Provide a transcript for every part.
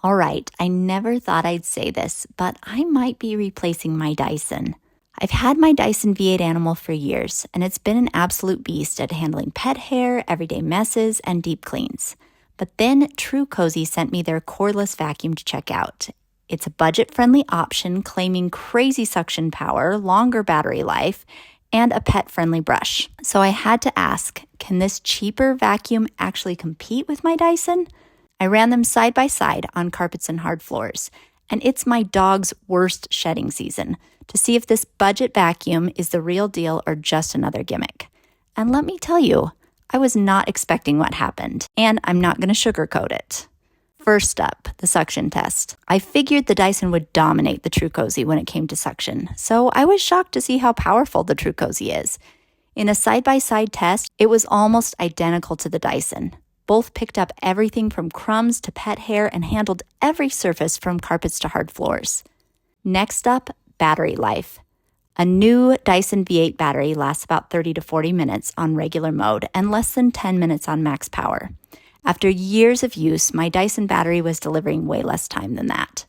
All right, I never thought I'd say this, but I might be replacing my Dyson. I've had my Dyson V8 Animal for years, and it's been an absolute beast at handling pet hair, everyday messes, and deep cleans. But then Trucozie sent me their cordless vacuum to check out. It's a budget-friendly option claiming crazy suction power, longer battery life, and a pet-friendly brush. So I had to ask, can this cheaper vacuum actually compete with my Dyson? I ran them side by side on carpets and hard floors, and it's my dog's worst shedding season to see if this budget vacuum is the real deal or just another gimmick. And let me tell you, I was not expecting what happened, and I'm not going to sugarcoat it. First up, the suction test. I figured the Dyson would dominate the Trucozie when it came to suction, so I was shocked to see how powerful the Trucozie is. In a side-by-side test, it was almost identical to the Dyson. Both picked up everything from crumbs to pet hair and handled every surface from carpets to hard floors. Next up, battery life. A new Dyson V8 battery lasts about 30 to 40 minutes on regular mode and less than 10 minutes on max power. After years of use, my Dyson battery was delivering way less time than that.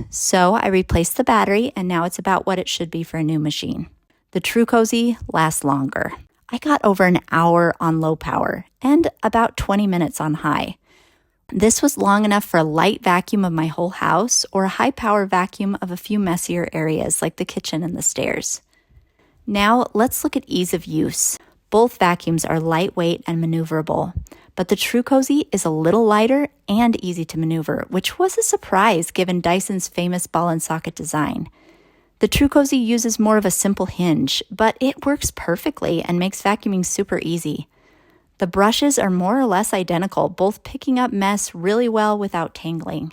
So I replaced the battery, and now it's about what it should be for a new machine. The Trucozie lasts longer. I got over an hour on low power and about 20 minutes on high. This was long enough for a light vacuum of my whole house or a high power vacuum of a few messier areas like the kitchen and the stairs. Now let's look at ease of use. Both vacuums are lightweight and maneuverable, but the Trucozie is a little lighter and easy to maneuver, which was a surprise given Dyson's famous ball and socket design. The Trucozie uses more of a simple hinge, but it works perfectly and makes vacuuming super easy. The brushes are more or less identical, both picking up mess really well without tangling.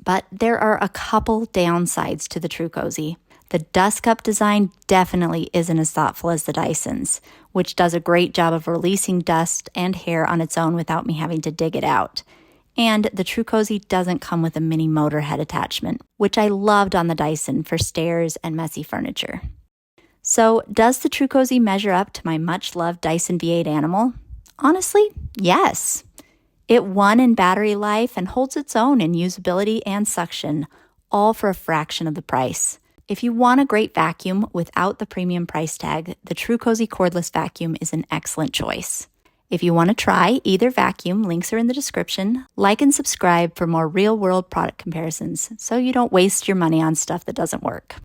But there are a couple downsides to the Trucozie. The dust cup design definitely isn't as thoughtful as the Dyson's, which does a great job of releasing dust and hair on its own without me having to dig it out. And the Trucozie doesn't come with a mini motor head attachment, which I loved on the Dyson for stairs and messy furniture. So does the Trucozie measure up to my much-loved Dyson V8 Animal? Honestly, yes. It won in battery life and holds its own in usability and suction, all for a fraction of the price. If you want a great vacuum without the premium price tag, the Trucozie Cordless Vacuum is an excellent choice. If you want to try either vacuum, links are in the description. Like and subscribe for more real-world product comparisons so you don't waste your money on stuff that doesn't work.